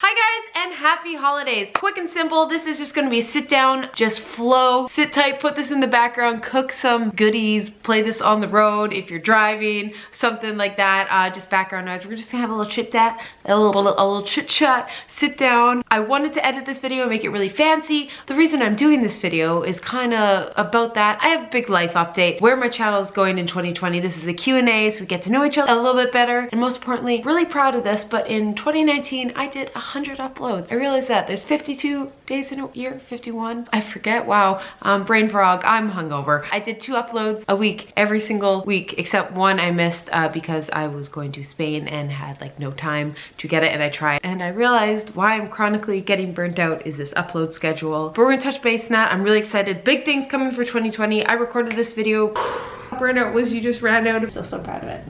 Hi guys and happy holidays. Quick and simple, this is just gonna be sit down, just flow, sit tight, put this in the background, cook some goodies, play this on the road if you're driving, something like that, just background noise. We're just gonna have a little chit chat, a little chit chat, sit down. I wanted to edit this video and make it really fancy. The reason I'm doing this video is kind of about that. I have a big life update, where my channel is going in 2020. This is a Q&A, so we get to know each other a little bit better. And most importantly, really proud of this, but in 2019, I did 100 uploads. I realized that there's 52 days in a year, 51. I forget, wow. Brain frog, I'm hungover. I did 2 uploads a week, every single week, except one I missed because I was going to Spain and had like no time to get it, and I tried. And I realized why I'm chronically getting burnt out is this upload schedule. But we're gonna touch base on that. I'm really excited. Big things coming for 2020. I recorded this video. Burnout was you just ran out of. Still so proud of it.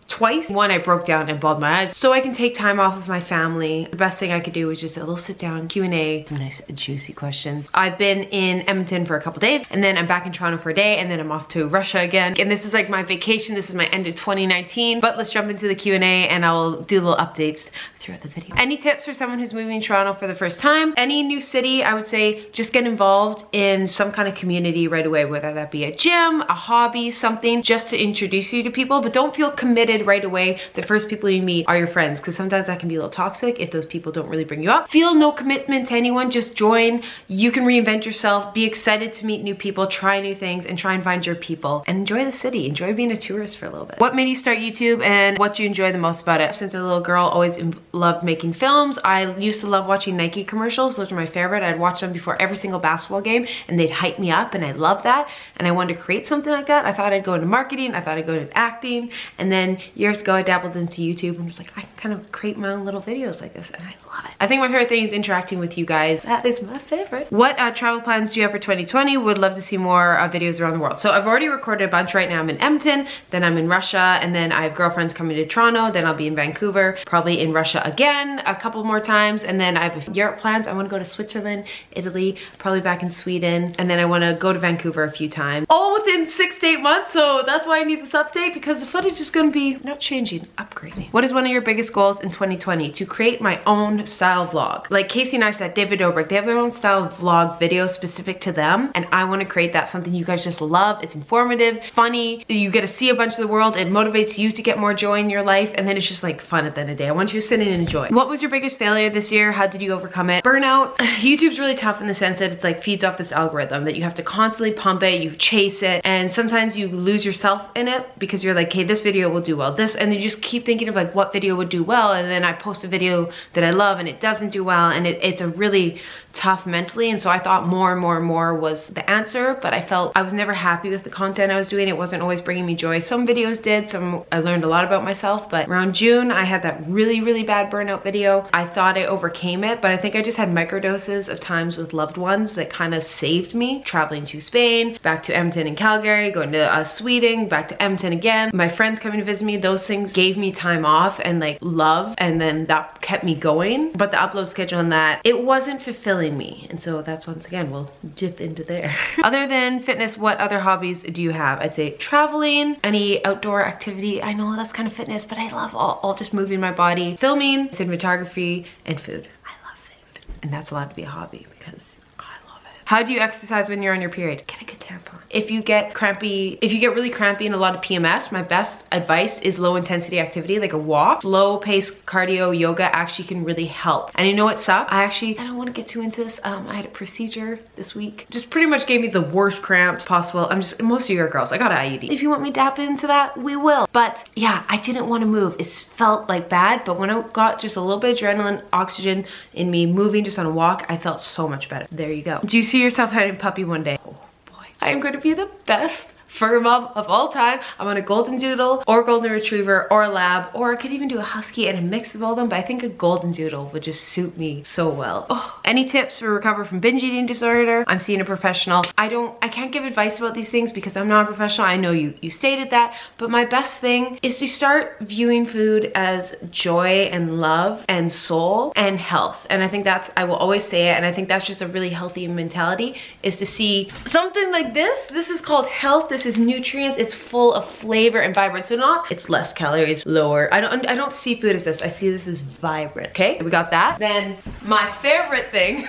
Twice. One, I broke down and bawled my eyes so I can take time off with my family. The best thing I could do was just a little sit down Q&A, some nice juicy questions. I've been in Edmonton for a couple days, and then I'm back in Toronto for a day, and then I'm off to Russia again. And this is like my vacation. This is my end of 2019. But let's jump into the Q&A and I'll do little updates throughout the video. Any tips for someone who's moving to Toronto for the first time? Any new city, I would say just get involved in some kind of community right away, whether that be a gym, a hobby, something, just to introduce you to people. But don't feel committed right away. The first people you meet are your friends, because sometimes that can be a little toxic if those people don't really bring you up. Feel no commitment to anyone, just join. You can reinvent yourself, be excited to meet new people, try new things, and try and find your people. And enjoy the city, enjoy being a tourist for a little bit. What made you start YouTube and what do you enjoy the most about it? Since a little girl, always loved making films. I used to love watching Nike commercials. Those are my favorite. I'd watch them before every single basketball game and they'd hype me up, and I love that. And I wanted to create something like that. I thought I'd go into marketing. I thought I'd go into acting. And then years ago, I dabbled into YouTube and was like, I can kind of create my own little videos like this, and I love it. I think my favorite thing is interacting with you guys. That is my favorite. What travel plans do you have for 2020? Would love to see more videos around the world. So I've already recorded a bunch. Right now I'm in Edmonton, then I'm in Russia, and then I have girlfriends coming to Toronto, then I'll be in Vancouver, probably in Russia again a couple more times, and then I have Europe plans. I want to go to Switzerland, Italy, probably back in Sweden, and then I want to go to Vancouver a few times. All within 6 to 8 months, so that's why I need this update, because the footage is going to be not changing, upgrading. What is one of your biggest goals in 2020? To create my own style vlog. Like Casey and I said, David Dobrik, they have their own style vlog video specific to them, and I want to create that, something you guys just love. It's informative, funny, you get to see a bunch of the world, it motivates you to get more joy in your life, and then it's just like fun at the end of the day. I want you to sit in and enjoy. What was your biggest failure this year? How did you overcome it? Burnout. YouTube's really tough in the sense that it's like feeds off this algorithm that you have to constantly pump it, you chase it, and sometimes you lose yourself in it because you're like, hey, this video will do well, this, and then you just keep thinking of like what video would do well, and then I post a video that I love and it doesn't do well, and it's a really tough mentally. And so I thought more and more was the answer, but I felt I was never happy with the content I was doing. It wasn't always bringing me joy. Some videos did, some I learned a lot about myself, but around June I had that really bad burnout video. I thought I overcame it, but I think I just had microdoses of times with loved ones that kind of saved me. Traveling to Spain, back to Edmonton and Calgary, going to Sweden, back to Edmonton again, my friends coming to visit me, those things gave me time off and like love, and then that kept me going. But the upload schedule and that, it wasn't fulfilling me, and so that's, once again, we'll dip into there. Other than fitness, what other hobbies do you have? I'd say traveling, any outdoor activity. I know that's kind of fitness, but I love all just moving my body, filming, cinematography, and food. I love food, and that's allowed to be a hobby because how do you exercise when you're on your period? Get a good tampon. If you get really crampy and a lot of PMS, my best advice is low intensity activity, like a walk. Slow pace cardio yoga actually can really help. And you know what sucks? I don't want to get too into this. I had a procedure this week. Just pretty much gave me the worst cramps possible. Most of you are girls. I got an IUD. If you want me to tap into that, we will. But yeah, I didn't want to move. It felt like bad, but when I got just a little bit of adrenaline, oxygen in me, moving just on a walk, I felt so much better. There you go. Do you see yourself having a puppy one day? Oh boy, I am going to be the best fur mom of all time. I want a golden doodle or golden retriever or a lab, or I could even do a husky and a mix of all of them, but I think a golden doodle would just suit me so well. Oh. Any tips for recover from binge eating disorder? I'm seeing a professional. I can't give advice about these things because I'm not a professional. I know you stated that, but my best thing is to start viewing food as joy and love and soul and health. And I think that's, I will always say it, and I think that's just a really healthy mentality, is to see something like this. This is called health. This This is nutrients. It's full of flavor and vibrant. So not, it's less calories, lower. I don't see food as this. I see this as vibrant, okay? We got that. Then my favorite thing,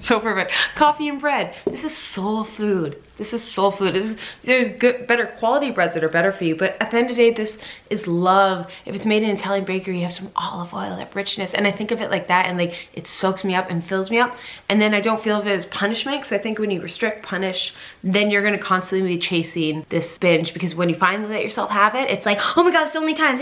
so perfect, coffee and bread. This is soul food. This is soul food. There's good, better quality breads that are better for you, but at the end of the day, this is love. If it's made in an Italian bakery, you have some olive oil, that richness, and I think of it like that, and like it soaks me up and fills me up, and then I don't feel of it as punishment, because I think when you restrict, punish, then you're gonna constantly be chasing this binge, because when you finally let yourself have it, it's like, oh my god, so many times.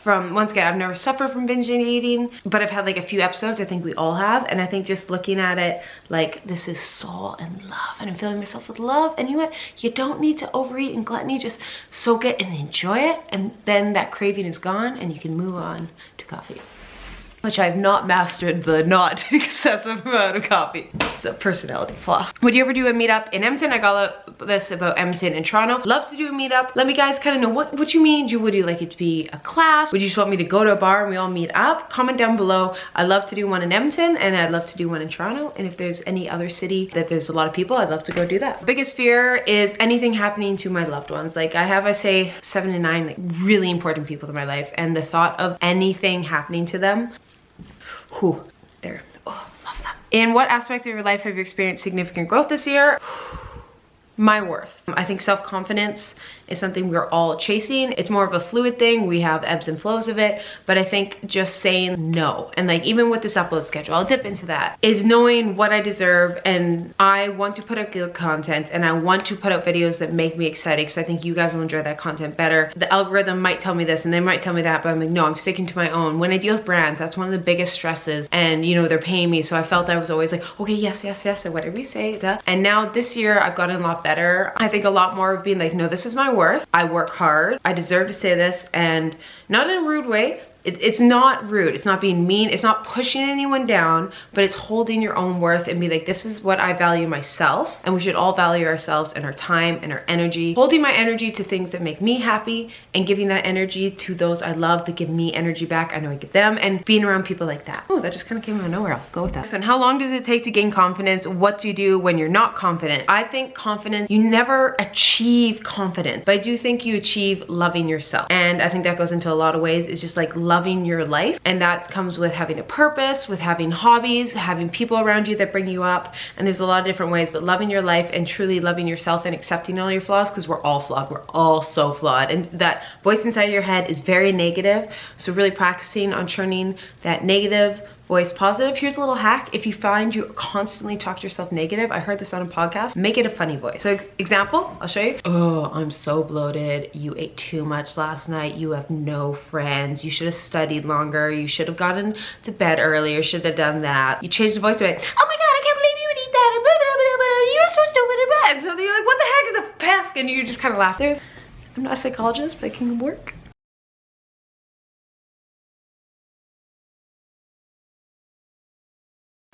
From, once again, I've never suffered from binge eating, but I've had like a few episodes. I think we all have, and I think just looking at it like this is soul and love, and I'm filling myself with love. And you know what? You don't need to overeat and gluttony. Just soak it and enjoy it. And then that craving is gone and you can move on to coffee. Which I've not mastered the not excessive amount of coffee. It's a personality flaw. Would you ever do a meetup in Edmonton? I got this about Edmonton and Toronto. Love to do a meetup. Let me guys kind of know what you mean. Would you like it to be a class? Would you just want me to go to a bar and we all meet up? Comment down below. I'd love to do one in Edmonton and I'd love to do one in Toronto. And if there's any other city that there's a lot of people, I'd love to go do that. Biggest fear is anything happening to my loved ones. Like I say 7 to 9 like really important people in my life, and the thought of anything happening to them, whew, there. Oh, love them. In what aspects of your life have you experienced significant growth this year? My worth. I think self-confidence is something we're all chasing. It's more of a fluid thing. We have ebbs and flows of it, but I think just saying no, and like even with this upload schedule, I'll dip into that, is knowing what I deserve, and I want to put out good content, and I want to put out videos that make me excited, because I think you guys will enjoy that content better. The algorithm might tell me this and they might tell me that, but I'm like, no, I'm sticking to my own. When I deal with brands, that's one of the biggest stresses, and you know, they're paying me, so I felt I was always like, okay, yes, yes, yes, and whatever you say, that. And now this year I've gotten a lot better. I think a lot more of being like, no, this is my worth. I work hard. I deserve to say this, and not in a rude way. It's not rude. It's not being mean. It's not pushing anyone down, but it's holding your own worth and be like, this is what I value myself, and we should all value ourselves and our time and our energy. Holding my energy to things that make me happy and giving that energy to those I love that give me energy back. I know I give them, and being around people like that. Oh, that just kind of came out of nowhere. I'll go with that. So, and how long does it take to gain confidence? What do you do when you're not confident? I think confidence, you never achieve confidence, but I do think you achieve loving yourself. And I think that goes into a lot of ways. It's just like loving your life, and that comes with having a purpose, with having hobbies, having people around you that bring you up, and there's a lot of different ways, but loving your life and truly loving yourself and accepting all your flaws, because we're all flawed. We're all so flawed, and that voice inside your head is very negative, so really practicing on turning that negative voice positive. Here's a little hack. If you find you constantly talk to yourself negative, I heard this on a podcast, make it a funny voice. So example, I'll show you. Oh, I'm so bloated. You ate too much last night. You have no friends. You should have studied longer. You should have gotten to bed earlier. Should have done that. You change the voice to like, oh my god, I can't believe you would eat that, and blah, blah, blah, blah, you're so stupid and bad. So you're like, what the heck is a pest? And you just kind of laugh. I'm not a psychologist, but it can work.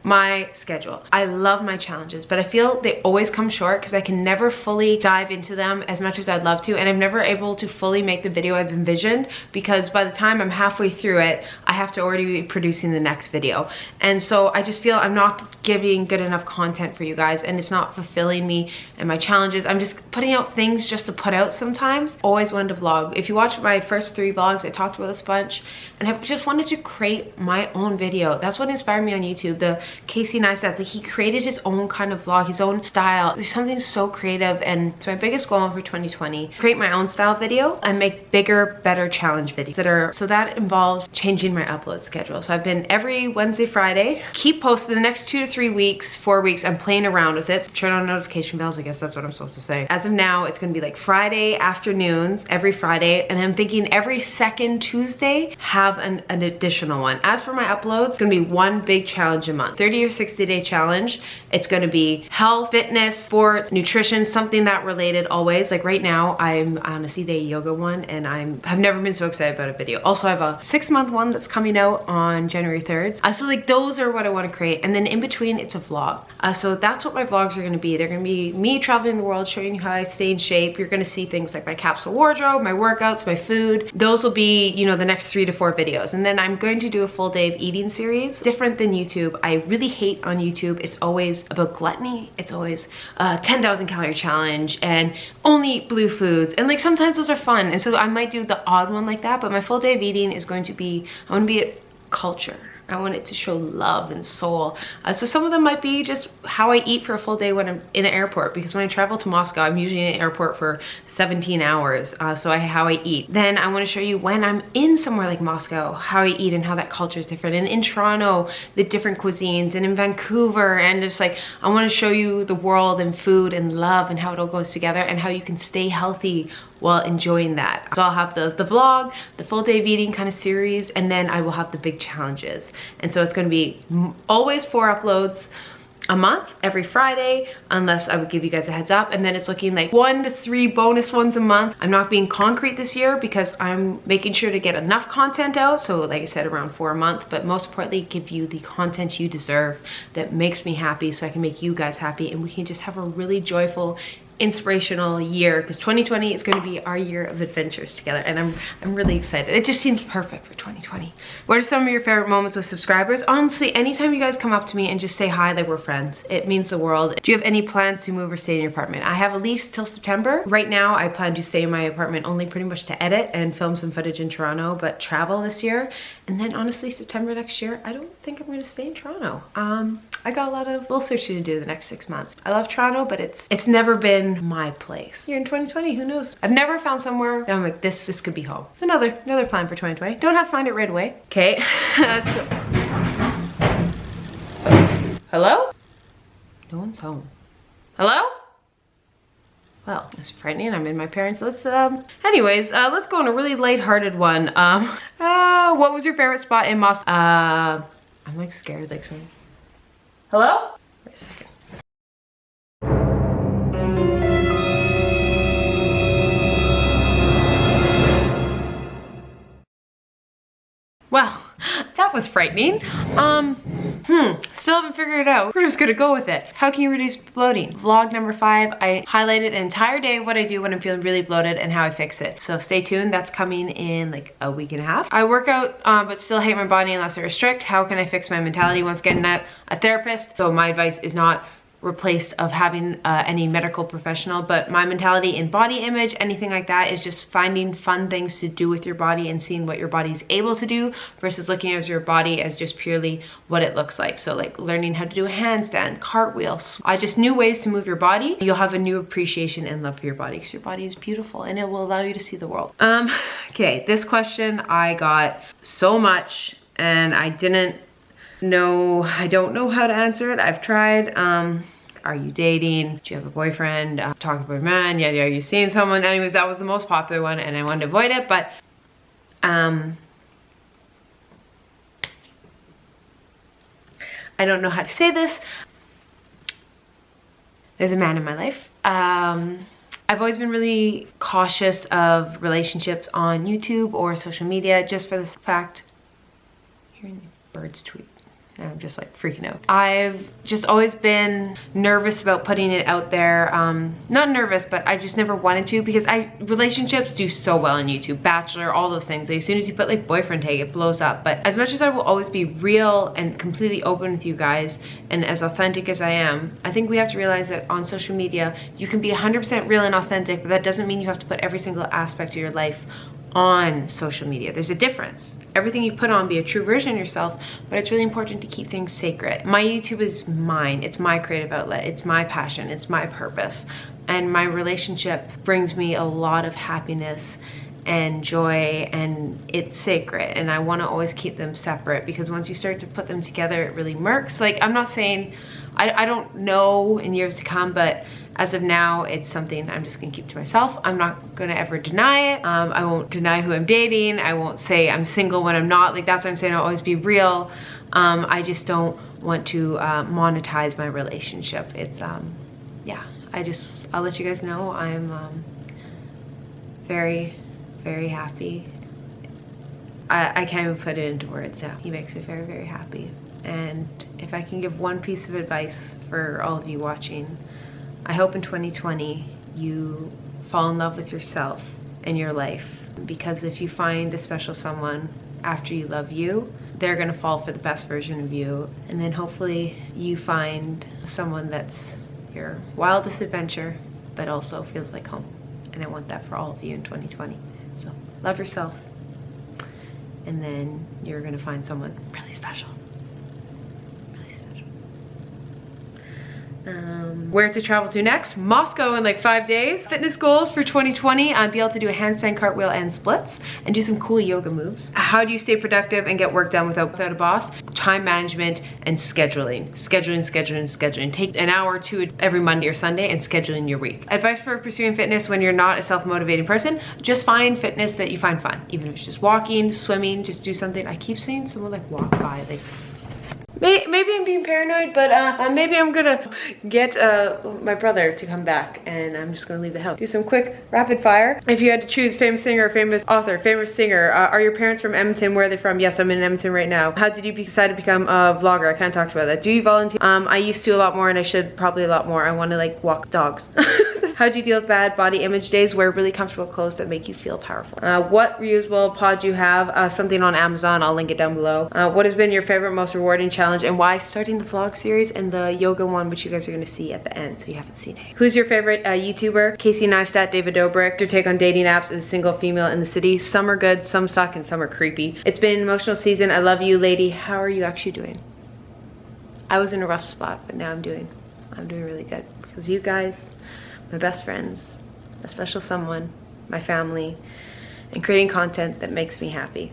My schedules. I love my challenges, but I feel they always come short because I can never fully dive into them as much as I'd love to, and I'm never able to fully make the video I've envisioned, because by the time I'm halfway through it, I have to already be producing the next video. And so I just feel I'm not giving good enough content for you guys, and it's not fulfilling me and my challenges. I'm just putting out things just to put out sometimes. Always wanted to vlog. If you watch my first 3 vlogs, I talked about this bunch, and I just wanted to create my own video. That's what inspired me on YouTube. The Casey Neistat, like he created his own kind of vlog, his own style. There's something so creative, and it's my biggest goal for 2020. Create my own style video and make bigger, better challenge videos so that involves changing my upload schedule. So I've been every Wednesday, Friday, keep posting the next 2 to 3 weeks, 4 weeks. I'm playing around with it. Turn on notification bells, I guess that's what I'm supposed to say. As of now, it's gonna be like Friday afternoons, every Friday, and I'm thinking every second Tuesday, have an additional one. As for my uploads, it's gonna be one big challenge a month. 30 or 60-day challenge. It's gonna be health, fitness, sports, nutrition, something that related always. Like right now, I'm on a C-Day yoga one, and I've never been so excited about a video. Also, I have a 6-month one that's coming out on January 3rd. So like those are what I wanna create. And then in between, it's a vlog. So that's what my vlogs are gonna be. They're gonna be me traveling the world, showing you how I stay in shape. You're gonna see things like my capsule wardrobe, my workouts, my food. Those will be, you know, the next 3 to 4 videos. And then I'm going to do a full day of eating series. Different than YouTube. I really hate on YouTube, it's always about gluttony. It's always 10,000 calorie challenge and only eat blue foods. And like sometimes those are fun. And so I might do the odd one like that, but my full day of eating is going to be, I want to be a culture. I want it to show love and soul. So some of them might be just how I eat for a full day when I'm in an airport, because when I travel to Moscow, I'm usually in an airport for 17 hours. So how I eat. Then I want to show you when I'm in somewhere like Moscow, how I eat and how that culture is different. And in Toronto, the different cuisines, and in Vancouver, and just like, I want to show you the world and food and love and how it all goes together and how you can stay healthy while enjoying that. So I'll have the vlog, the full day of eating kind of series, and then I will have the big challenges. And so it's gonna be always 4 uploads a month, every Friday, unless I would give you guys a heads up. And then it's looking like 1 to 3 bonus ones a month. I'm not being concrete this year because I'm making sure to get enough content out. So like I said, around 4 a month, but most importantly, give you the content you deserve that makes me happy so I can make you guys happy and we can just have a really joyful, inspirational year, because 2020 is going to be our year of adventures together, and I'm really excited. It just seems perfect for 2020. What are some of your favorite moments with subscribers? Honestly, anytime you guys come up to me and just say hi like we're friends, it means the world. Do you have any plans to move or stay in your apartment? I have a lease till September. Right now I plan to stay in my apartment only pretty much to edit and film some footage in Toronto, but travel this year. And then honestly, September next year, I don't think I'm going to stay in Toronto. I got a lot of soul searching to do the next 6 months. I love Toronto, but it's never been my place. Here in 2020, who knows? I've never found somewhere that I'm like, this could be home. It's another plan for 2020. Don't have to find it right away. Okay. Hello? No one's home. Hello? Well, it's frightening. I'm in my parents'. Let's go on a really lighthearted one. What was your favorite spot in Moscow? I'm like scared like something. Hello? Wait a second. Well, that was frightening. Still haven't figured it out. We're just gonna go with it. How can you reduce bloating? Vlog number 5, I highlighted an entire day of what I do when I'm feeling really bloated and how I fix it. So stay tuned, that's coming in like a week and a half. I work out, but still hate my body unless I restrict. How can I fix my mentality? Once again, not a therapist. So my advice is not replaced of having any medical professional, but my mentality in body image, anything like that, is just finding fun things to do with your body and seeing what your body is able to do versus looking at your body as just purely what it looks like. So like learning how to do a handstand, cartwheels, just new ways to move your body. You'll have a new appreciation and love for your body because your body is beautiful and it will allow you to see the world. Okay, this question I got so much and I don't know how to answer it. I've tried. Are you dating? Do you have a boyfriend? Talking about a man? Yeah, are you seeing someone? Anyways, that was the most popular one and I wanted to avoid it, but I don't know how to say this. There's a man in my life. I've always been really cautious of relationships on YouTube or social media just for this fact. Hearing birds tweet. I'm just like freaking out. I've just always been nervous about putting it out there. Not nervous, but I just never wanted to because relationships do so well on YouTube. Bachelor, all those things. Like, as soon as you put like boyfriend tag, it blows up. But as much as I will always be real and completely open with you guys and as authentic as I am, I think we have to realize that on social media, you can be 100% real and authentic, but that doesn't mean you have to put every single aspect of your life on social media. There's a difference. Everything you put on, be a true version of yourself, but it's really important to keep things sacred. My YouTube is mine. It's my creative outlet. It's my passion. It's my purpose. And my relationship brings me a lot of happiness and joy, and it's sacred, and I want to always keep them separate because once you start to put them together, it really murks. Like, I'm not saying, I don't know in years to come, but as of now, it's something I'm just gonna keep to myself. I'm not gonna ever deny it. I won't deny who I'm dating. I won't say I'm single when I'm not. Like, that's what I'm saying. I'll always be real. I just don't want to monetize my relationship. It's yeah, I'll let you guys know I'm very, very happy. I can't even put it into words now. He makes me very, very happy. And if I can give one piece of advice for all of you watching, I hope in 2020 you fall in love with yourself and your life. Because if you find a special someone, after you love you, they're gonna fall for the best version of you. And then hopefully you find someone that's your wildest adventure, but also feels like home. And I want that for all of you in 2020. So love yourself. And then you're gonna find someone really special. Where to travel to next? Moscow in like 5 days. Fitness goals for 2020, I'd be able to do a handstand, cartwheel, and splits, and do some cool yoga moves. How do you stay productive and get work done without a boss? Time management and scheduling. Scheduling. Take an hour or two every Monday or Sunday and scheduling your week. Advice for pursuing fitness when you're not a self-motivating person: just find fitness that you find fun. Even if it's just walking, swimming, just do something. I keep seeing someone like walk by, like, maybe I'm being paranoid, but maybe I'm gonna get my brother to come back, and I'm just gonna leave the house. Do some quick rapid fire. If you had to choose famous singer, famous author, famous singer, are your parents from Edmonton? Where are they from? Yes, I'm in Edmonton right now. How did you decide to become a vlogger? I kind of talked about that. Do you volunteer? I used to a lot more, and I should probably a lot more. I want to like walk dogs. How do you deal with bad body image days? Wear really comfortable clothes that make you feel powerful. What reusable pod do you have? Something on Amazon. I'll link it down below. What has been your favorite, most rewarding challenge, and why? Starting the vlog series and the yoga one, which you guys are going to see at the end, so you haven't seen it. Who's your favorite YouTuber? Casey Neistat, David Dobrik. Your take on dating apps as a single female in the city? Some are good, some suck, and some are creepy. It's been an emotional season. I love you, lady. How are you actually doing? I was in a rough spot, but now I'm doing really good because you guys, my best friends, a special someone, my family, and creating content that makes me happy.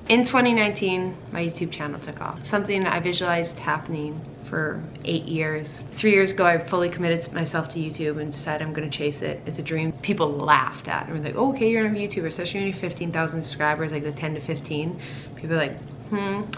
In 2019, my YouTube channel took off. Something I visualized happening for 8 years. 3 years ago, I fully committed myself to YouTube and decided I'm gonna chase it. It's a dream. People laughed at and were like, oh, okay, you're a YouTuber, especially when you have 15,000 subscribers, like the 10 to 15. People are like,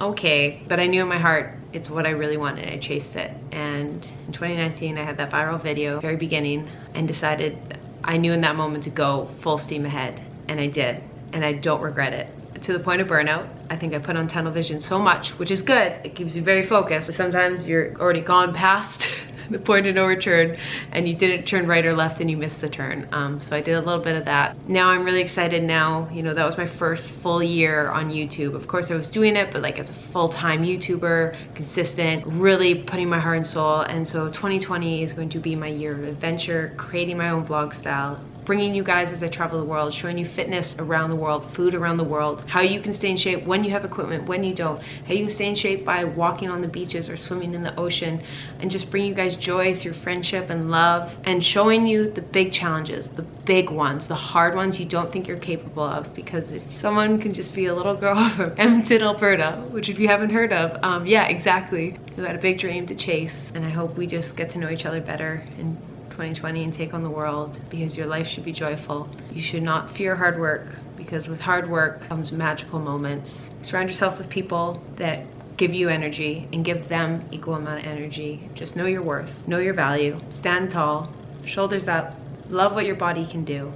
okay. But I knew in my heart, it's what I really wanted. I chased it. And in 2019, I had that viral video, very beginning, and decided I knew in that moment to go full steam ahead. And I did, and I don't regret it. To the point of burnout. I think I put on tunnel vision so much, which is good. It keeps you very focused. But sometimes you're already gone past the point of no return and you didn't turn right or left and you missed the turn. So I did a little bit of that. Now I'm really excited now. You know, that was my first full year on YouTube. Of course I was doing it, but like as a full-time YouTuber, consistent, really putting my heart and soul. And so 2020 is going to be my year of adventure, creating my own vlog style, bringing you guys as I travel the world, showing you fitness around the world, food around the world, how you can stay in shape when you have equipment, when you don't, how you can stay in shape by walking on the beaches or swimming in the ocean, and just bring you guys joy through friendship and love, and showing you the big challenges, the big ones, the hard ones you don't think you're capable of. Because if someone can just be a little girl from Edmonton, Alberta, which if you haven't heard of, yeah, exactly, who had a big dream to chase, and I hope we just get to know each other better and 2020 and take on the world, because your life should be joyful. You should not fear hard work, because with hard work comes magical moments. Surround yourself with people that give you energy and give them equal amount of energy. Just know your worth, know your value, stand tall, shoulders up, love what your body can do.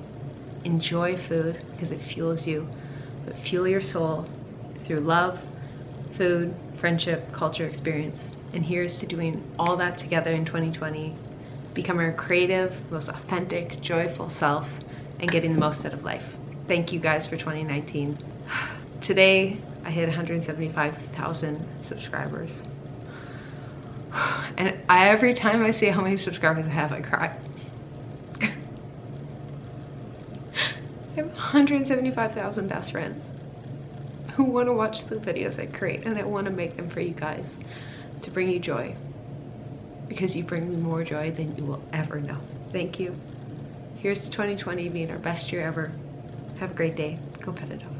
Enjoy food because it fuels you, but fuel your soul through love, food, friendship, culture, experience. And here's to doing all that together in 2020. Become our creative, most authentic, joyful self, and getting the most out of life. Thank you guys for 2019. Today, I hit 175,000 subscribers. And every time I see how many subscribers I have, I cry. I have 175,000 best friends who want to watch the videos I create, and I want to make them for you guys to bring you joy. Because you bring me more joy than you will ever know. Thank you. Here's to 2020 being our best year ever. Have a great day. Go pet a dog.